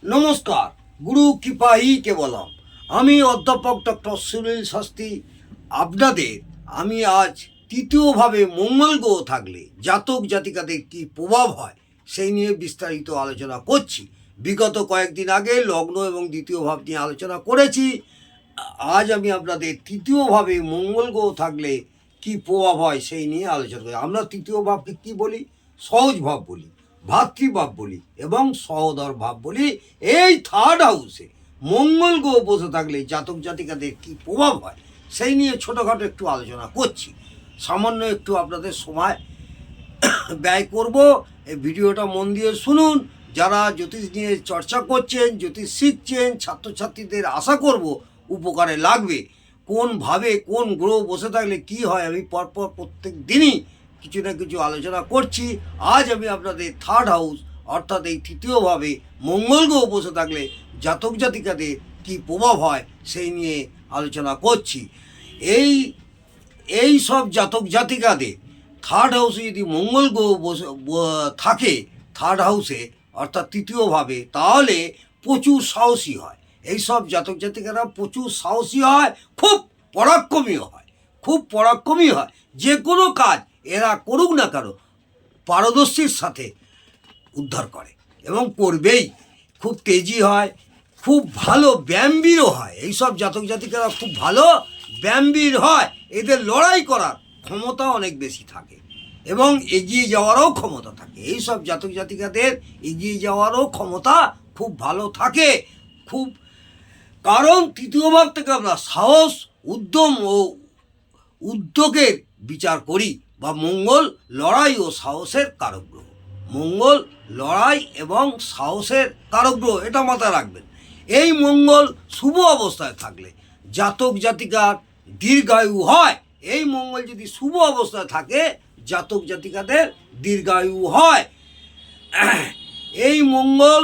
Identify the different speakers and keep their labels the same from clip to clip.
Speaker 1: নমস্কার, গুরু কৃপাই কেবলম। আমি অধ্যাপক ডক্টর সুনীল শাস্ত্রী। আপনাদের আমি আজ তৃতীয়ভাবে মঙ্গল গ্রহ থাকলে জাতক জাতিকাদের কী প্রভাব হয় সেই নিয়ে বিস্তারিত আলোচনা করছি। বিগত কয়েকদিন আগে লগ্ন এবং দ্বিতীয় ভাব নিয়ে আলোচনা করেছি। আজ আমি আপনাদের তৃতীয়ভাবে মঙ্গল গ্রহ থাকলে কী প্রভাব হয় সেই নিয়ে আলোচনা করি। আমরা তৃতীয় ভাবকে কী বলি? সহজ ভাব বলি, ভাতৃভাব বলি এবং সহোদর ভাব বলি। এই থার্ড হাউসে মঙ্গল গ্রহ বসে থাকলে জাতক জাতিকাদের কী প্রভাব হয় সেই নিয়ে ছোটোখাটো একটু আলোচনা করছি। সামান্য একটু আপনাদের সময় ব্যয় করব। এই ভিডিওটা মন দিয়ে শুনুন। যারা জ্যোতিষ নিয়ে চর্চা করছেন, জ্যোতিষ শিখছেন, ছাত্রছাত্রীদের আশা করব উপকারে লাগবে। কোনভাবে কোন গ্রহ বসে থাকলে কি হয় আমি পরপর প্রত্যেক দিনই কিছু না কিছু আলোচনা করছি। আজ আমি আপনাদের থার্ড হাউস অর্থাৎ এই তৃতীয়ভাবে মঙ্গল গ্রহ বসে থাকলে জাতক জাতিকাদের কী প্রভাব হয় সেই নিয়ে আলোচনা করছি। এই সব জাতক জাতিকাদের থার্ড হাউসে যদি মঙ্গল গ্রহ বসে থাকে থার্ড হাউসে অর্থাৎ তৃতীয়ভাবে, তাহলে প্রচুর সাহসী হয়। এই সব জাতক জাতিকারা প্রচুর সাহসী হয়, খুব পরাক্রমী হয়। যে কোনো কাজ এরা করুক না কেন পারদর্শীর সাথে উদ্ধার করে এবং করবেই। খুব তেজি হয়, খুব ভালো ব্যায়ামবীরও হয়। এইসব জাতক জাতিকারা খুব ভালো ব্যায়ামবীর হয়। এদের লড়াই করার ক্ষমতা অনেক বেশি থাকে এবং এগিয়ে যাওয়ারও ক্ষমতা থাকে। এইসব জাতক জাতিকাদের এগিয়ে যাওয়ারও ক্ষমতা খুব ভালো থাকে। কারণ তৃতীয় ভাব থেকে আমরা সাহস, উদ্যম ও উদ্যোগের বিচার করি। বা মঙ্গল লড়াই ও সাহসের কারক গ্রহ। মঙ্গল লড়াই এবং সাহসের কারক গ্রহ, এটা মাথায় রাখবেন। এই মঙ্গল শুভ অবস্থায় থাকলে জাতক জাতিকার দীর্ঘায়ু হয়। এই মঙ্গল যদি শুভ অবস্থায় থাকে জাতক জাতিকাদের দীর্ঘায়ু হয়। এই মঙ্গল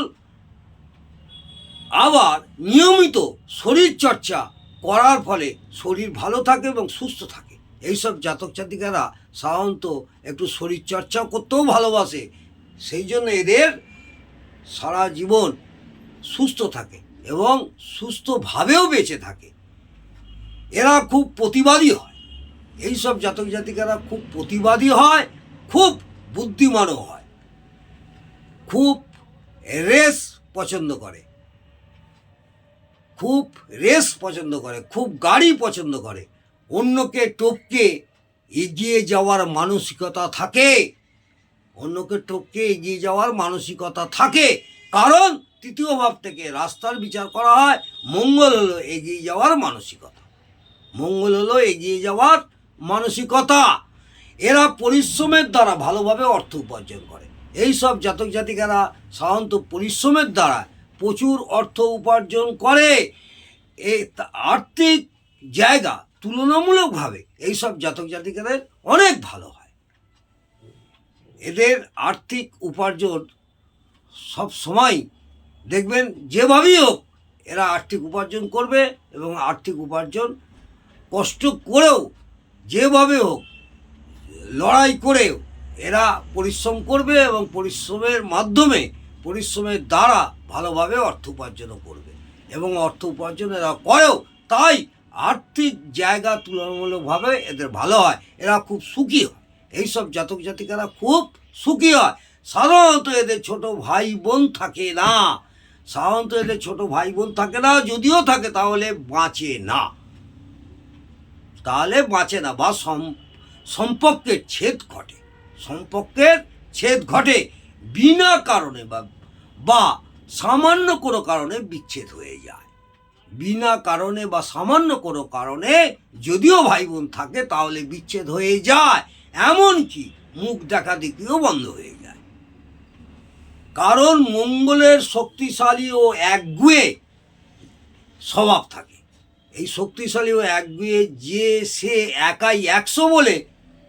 Speaker 1: আবার নিয়মিত শরীর চর্চা করার ফলে শরীর ভালো থাকে এবং সুস্থ থাকে। এইসব জাতক জাতিকারা সাধারণত একটু শরীর চর্চা করতেও ভালোবাসে, সেই জন্য এদের সারা জীবন সুস্থ থাকে এবং সুস্থভাবেও বেঁচে থাকে। এরা খুব প্রতিবাদী হয়। এইসব জাতক জাতিকারা খুব প্রতিবাদী হয়, খুব বুদ্ধিমানও হয়, খুব রেস পছন্দ করে, খুব গাড়ি পছন্দ করে। অন্যকে টপকে এগিয়ে যাওয়ার মানসিকতা থাকে। কারণ তৃতীয় ভাব থেকে রাস্তার বিচার করা হয়। মঙ্গল হলো এগিয়ে যাওয়ার মানসিকতা। এরা পরিশ্রমের দ্বারা ভালোভাবে অর্থ উপার্জন করে। এই সব জাতক জাতিকারা সাধারণত পরিশ্রমের দ্বারা প্রচুর অর্থ উপার্জন করে। আর্থিক জায়গা তুলনামূলকভাবে এইসব জাতক জাতিকাদের অনেক ভালো হয়। এদের আর্থিক উপার্জন সব সময় দেখবেন যেভাবেই হোক এরা আর্থিক উপার্জন করবে এবং আর্থিক উপার্জন কষ্ট করেও যেভাবে হোক লড়াই করেও এরা পরিশ্রম করবে এবং পরিশ্রমের দ্বারা ভালোভাবে অর্থ উপার্জনও করবে এবং অর্থ উপার্জন এরা করেও। তাই আর্থিক জায়গা তুলনামূলকভাবে এদের ভালো হয়। এরা খুব সুখী হয়। এইসব জাতক জাতিকারা খুব সুখী হয়। সাধারণত এদের ছোট ভাই বোন থাকে না। যদিও থাকে তাহলে বাঁচে না বা সম্পর্কের ছেদ ঘটে বিনা কারণে বা সামান্য কোনো কারণে বিচ্ছেদ হয়ে যায়। যদিও ভাই বোন থাকে তাহলে বিচ্ছেদ হয়ে যায়, এমনকি মুখ দেখা দেখিও বন্ধ হয়ে যায়। কারণ মঙ্গলের শক্তিশালী ও একগুঁয়ে স্বভাব থাকে। এই শক্তিশালী ও একগুঁয়ে সে একাই 100 বলে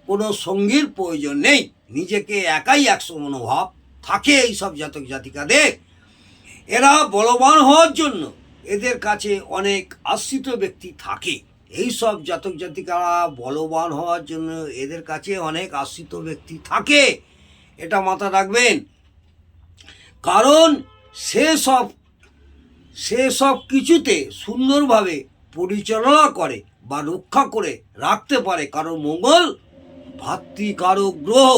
Speaker 1: কোনো সঙ্গীর প্রয়োজন নেই। নিজেকে একাই 100 মনোভাব থাকে এই সব জাতক জাতিকাদের। এরা বলবান হওয়ার জন্য এদের কাছে অনেক আশ্রিত ব্যক্তি থাকে। এই সব জাতক জাতিকারা বলবান হওয়ার জন্য এদের কাছে অনেক আশ্রিত ব্যক্তি থাকে, এটা মাথা রাখবেন। কারণ সে সব সেসব কিছুতে সুন্দরভাবে পরিচালনা করে বা রক্ষা করে রাখতে পারে। কারণ মঙ্গল ভাতৃকারক গ্রহ,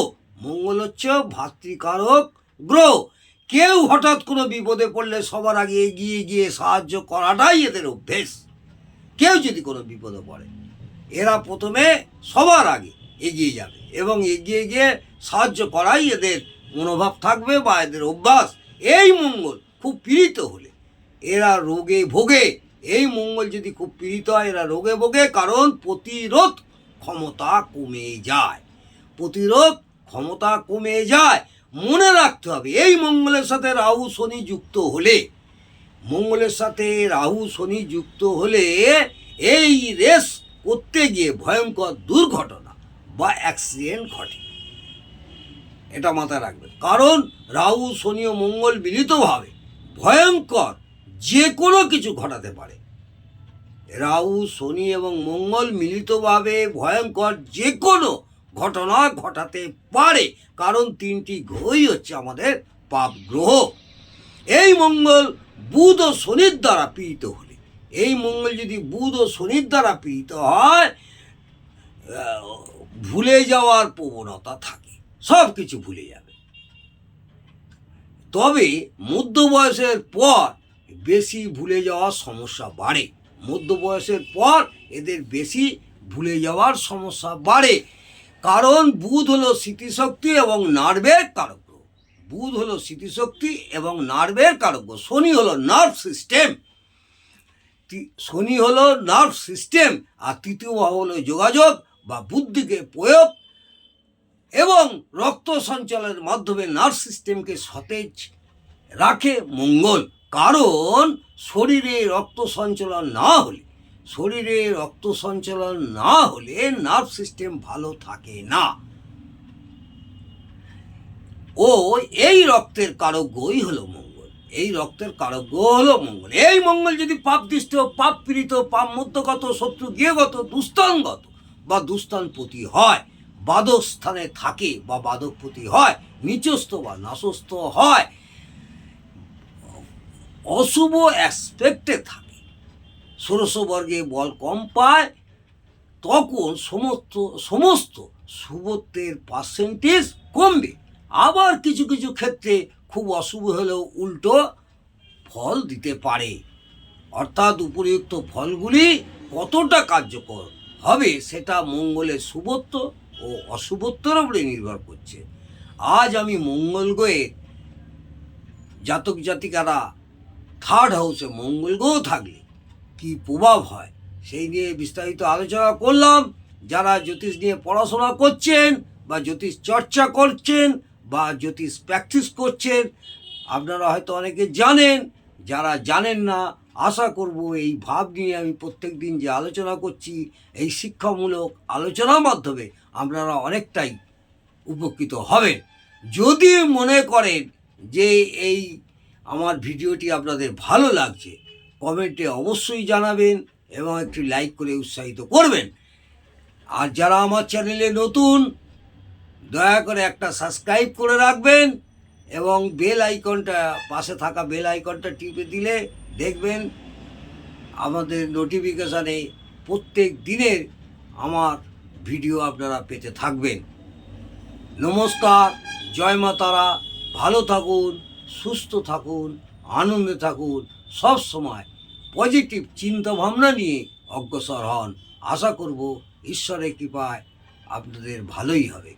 Speaker 1: মঙ্গল হচ্ছে ভাতৃকারক গ্রহ। কেউ হঠাৎ কোনো বিপদে পড়লে সবার আগে এগিয়ে গিয়ে সাহায্য করাটাই এদের অভ্যেস। কেউ যদি কোনো বিপদে পড়ে এরা প্রথমে সবার আগে এগিয়ে যাবে এবং এগিয়ে গিয়ে সাহায্য করাই এদের মনোভাব থাকবে বা এদের অভ্যাস। এই মঙ্গল খুব পীড়িত হলে এরা রোগে ভোগে। এই মঙ্গল যদি খুব পীড়িত হয় এরা রোগে ভোগে, কারণ প্রতিরোধ ক্ষমতা কমে যায়। প্রতিরোধ ক্ষমতা কমে যায়। মনে রাখতে হবে, এই মঙ্গলের সাথে রাহু শনি যুক্ত হলে, মঙ্গলের সাথে রাহু শনি যুক্ত হলে এই রেস করতে গিয়ে ভয়ঙ্কর দুর্ঘটনা বা অ্যাক্সিডেন্ট ঘটে। এটা মাথায় রাখবেন। কারণ রাহু শনি ও মঙ্গল মিলিতভাবে ভয়ঙ্কর যে কোনো কিছু ঘটাতে পারে। রাহু শনি এবং মঙ্গল মিলিতভাবে ভয়ঙ্কর যে কোনো ঘটনা ঘটাতে পারে। কারণ তিনটি গ্রহই হচ্ছে আমাদের পাপ গ্রহ। এই মঙ্গল বুধ ও শনির দ্বারা পীড়িত হলে, এই মঙ্গল যদি বুধ ও শনির দ্বারা পীড়িত হয়, ভুলে যাওয়ার প্রবণতা থাকে, সব কিছু ভুলে যাবে। তবে মধ্য বয়সের পর বেশি ভুলে যাওয়ার সমস্যা বাড়ে। মধ্য বয়সের পর এদের বেশি ভুলে যাওয়ার সমস্যা বাড়ে। কারণ বুধ হলো স্মৃতিশক্তি এবং নার্ভের কারক গ্রহ। বুধ হলো স্মৃতিশক্তি এবং নার্ভের কারক গ্রহ। শনি হলো নার্ভ সিস্টেম, শনি হলো নার্ভ সিস্টেম। আর তৃতীয় ভাব হলো যোগাযোগ বা বুদ্ধিকে প্রয়োগ এবং রক্ত সঞ্চালনের মাধ্যমে নার্ভ সিস্টেমকে সতেজ রাখে মঙ্গল। কারণ শরীরে রক্ত সঞ্চালন না হলে, শরীরে রক্ত সঞ্চালন না হলে নার্ভ সিস্টেম ভালো থাকে না। ও এই রক্তের কারক গ্রহই হলো মঙ্গল। এই রক্তের কারক গ্রহ হলো মঙ্গল। এই মঙ্গল যদি পাপদৃষ্ট, পাপ পীড়িত, পাপ মধ্যগত, শত্রু গৃহগত, দুস্থানগত বা দুস্থানপতি হয়, বাদক স্থানে থাকে বা বাদকপতি হয়, নিচস্থ বা নাশস্থ হয়, অশুভ অ্যাসপেক্টে থাকে, ষোড়শ বর্গে বল কম পায়, তখন সমস্ত শুভত্বের পার্সেন্টেজ কমবে। আবার কিছু কিছু ক্ষেত্রে খুব অশুভ হলেও উল্টো ফল দিতে পারে। অর্থাৎ উপরিউক্ত ফলগুলি কতটা কার্যকর হবে সেটা মঙ্গলের শুভত্ব ও অশুভত্বের উপরে নির্ভর করছে। আজ আমি মঙ্গল গ্রহে জাতক জাতিকারা থার্ড হাউসে মঙ্গল গ্রহ থাকলে কী প্রভাব হয় সেই নিয়ে বিস্তারিত আলোচনা করলাম। যারা জ্যোতিষ নিয়ে পড়াশোনা করছেন বা জ্যোতিষ চর্চা করছেন বা জ্যোতিষ প্র্যাকটিস করছেন, আপনারা হয়তো অনেকে জানেন। যারা জানেন না, আশা করব এই ভাব নিয়ে আমি প্রত্যেক দিন যে আলোচনা করছি, এই শিক্ষামূলক আলোচনার মাধ্যমে আপনারা অনেকটাই উপকৃত হবেন। যদি মনে করেন যে এই আমার ভিডিওটি আপনাদের ভালো লাগছে, কমেন্টে অবশ্যই জানাবেন এবং একটি লাইক করে উৎসাহিত করবেন। আর যারা আমার চ্যানেলে নতুন, দয়া করে একটা সাবস্ক্রাইব করে রাখবেন এবং বেল আইকনটা, পাশে থাকা বেল আইকনটা টিপে দিলে দেখবেন আমাদের নোটিফিকেশানে প্রত্যেক দিনের আমার ভিডিও আপনারা পেতে থাকবেন। নমস্কার, জয় মা তারা। ভালো থাকুন, সুস্থ থাকুন, আনন্দে থাকুন, সব সময় পজিটিভ চিন্তা ভাবনা নিয়ে অগ্রসর হন। আশা করব ঈশ্বরের কৃপায় আপনাদের ভালোই হবে।